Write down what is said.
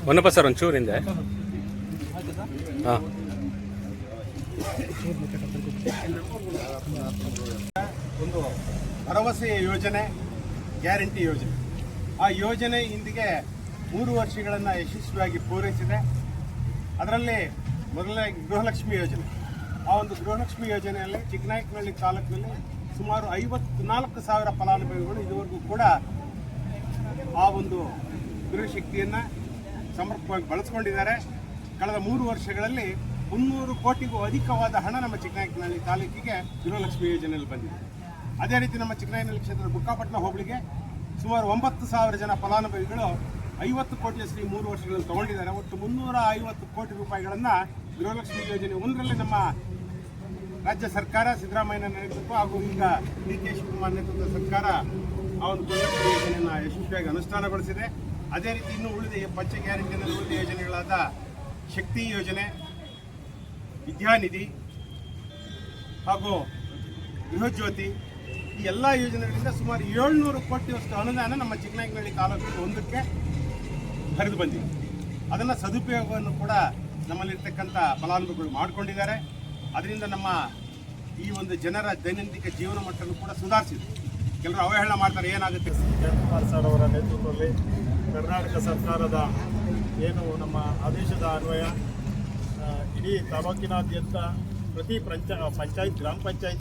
Honnappa sir ಒಂಚೂರು ಹಿಂದೆ. ಹಾಂ, ಒಂದು ಭರವಸೆಯ ಯೋಜನೆ, ಗ್ಯಾರಂಟಿ ಯೋಜನೆ. ಆ ಯೋಜನೆ ಇಂದಿಗೆ 3 ವರ್ಷಗಳನ್ನು ಯಶಸ್ವಿಯಾಗಿ ಪೂರೈಸಿದೆ. ಅದರಲ್ಲಿ ಮೊದಲನೇ ಗೃಹಲಕ್ಷ್ಮಿ ಯೋಜನೆ. ಆ ಒಂದು ಗೃಹಲಕ್ಷ್ಮಿ ಯೋಜನೆಯಲ್ಲಿ ಚಿಕ್ಕನಾಯಕನಹಳ್ಳಿ ತಾಲೂಕಿನಲ್ಲಿ ಸುಮಾರು 54,000 ಫಲಾನುಭವಿಗಳು ಇದುವರೆಗೂ ಕೂಡ ಆ ಒಂದು ಗೃಹಶಕ್ತಿಯನ್ನು ಸಮರ್ಪಕವಾಗಿ ಬಳಸ್ಕೊಂಡಿದ್ದಾರೆ. ಕಳೆದ 3 ವರ್ಷಗಳಲ್ಲಿ 300 ಕೋಟಿಗೂ ಅಧಿಕವಾದ ಹಣ ನಮ್ಮ ಚಿಕ್ಕನಾಯಕನಹಳ್ಳಿ ತಾಲೂಕಿಗೆ ಗೃಹಲಕ್ಷ್ಮಿ ಯೋಜನೆಯಲ್ಲಿ ಬಂದಿದೆ. ಅದೇ ರೀತಿ ನಮ್ಮ ಚಿಕ್ಕನಾಯಕನಹಳ್ಳಿ ಕ್ಷೇತ್ರದ ಬುಕ್ಕಾಪಟ್ಟಣ ಹೋಬಳಿಗೆ ಸುಮಾರು 9,000 ಜನ ಫಲಾನುಭವಿಗಳು 50 ಕೋಟಿಯಷ್ಟು 3 ವರ್ಷಗಳಲ್ಲಿ ತಗೊಂಡಿದ್ದಾರೆ. ಒಟ್ಟು 350 ಕೋಟಿ ರೂಪಾಯಿಗಳನ್ನು ಗೃಹಲಕ್ಷ್ಮಿ ಯೋಜನೆ 1ರಲ್ಲಿ ನಮ್ಮ ರಾಜ್ಯ ಸರ್ಕಾರ ಸಿದ್ದರಾಮಯ್ಯ ನೇತೃತ್ವ ಹಾಗೂ ಈಗ ಡಿ ಕೆ ಶಿವಕುಮಾರ್ ನೇತೃತ್ವದ ಸರ್ಕಾರ ಆ ಒಂದು ಗೃಹಲಕ್ಷ್ಮಿ ಯೋಜನೆಯನ್ನು ಯಶಸ್ವಿಯಾಗಿ ಅನುಷ್ಠಾನಗೊಳಿಸಿದೆ. ಅದೇ ರೀತಿ ಇನ್ನೂ ಉಳಿದ ಪಂಚ ಗ್ಯಾರಂಟಿನಲ್ಲಿ ಉಳಿದ ಯೋಜನೆಗಳಾದ ಶಕ್ತಿ ಯೋಜನೆ, ವಿದ್ಯಾನಿಧಿ ಹಾಗೂ ಗೃಹಜ್ಯೋತಿ, ಈ ಎಲ್ಲ ಯೋಜನೆಗಳಿಂದ ಸುಮಾರು 700 ಕೋಟಿಯಷ್ಟು ಅನುದಾನ ನಮ್ಮ ಚಿಕ್ಕನಾಯಕನಹಳ್ಳಿ ತಾಲೂಕಿಗೆ ಒಂದಕ್ಕೆ ಹರಿದು ಬಂದಿದೆ. ಅದನ್ನು ಸದುಪಯೋಗವನ್ನು ಕೂಡ ನಮ್ಮಲ್ಲಿರ್ತಕ್ಕಂಥ ಫಲಾನುಭವಿಗಳು ಮಾಡಿಕೊಂಡಿದ್ದಾರೆ. ಅದರಿಂದ ನಮ್ಮ ಈ ಒಂದು ಜನರ ದೈನಂದಿನ ಜೀವನ ಮಟ್ಟವನ್ನು ಕೂಡ ಸುಧಾರಿಸಿದೆ. ಕೆಲವರು ಅವಹೇಳನ ಮಾಡ್ತಾರೆ, ಏನಾಗುತ್ತೆ. ಜಯಕುಮಾರ್ ಸರ್ ಅವರ ನೇತೃತ್ವದಲ್ಲಿ ಕರ್ನಾಟಕ ಸರ್ಕಾರದ ಏನು ನಮ್ಮ ಆದೇಶದ ಅನ್ವಯ ಇಡೀ ತಾಲೂಕಿನಾದ್ಯಂತ ಪ್ರತಿ ಪಂಚಾಯತ್ ಗ್ರಾಮ ಪಂಚಾಯತ್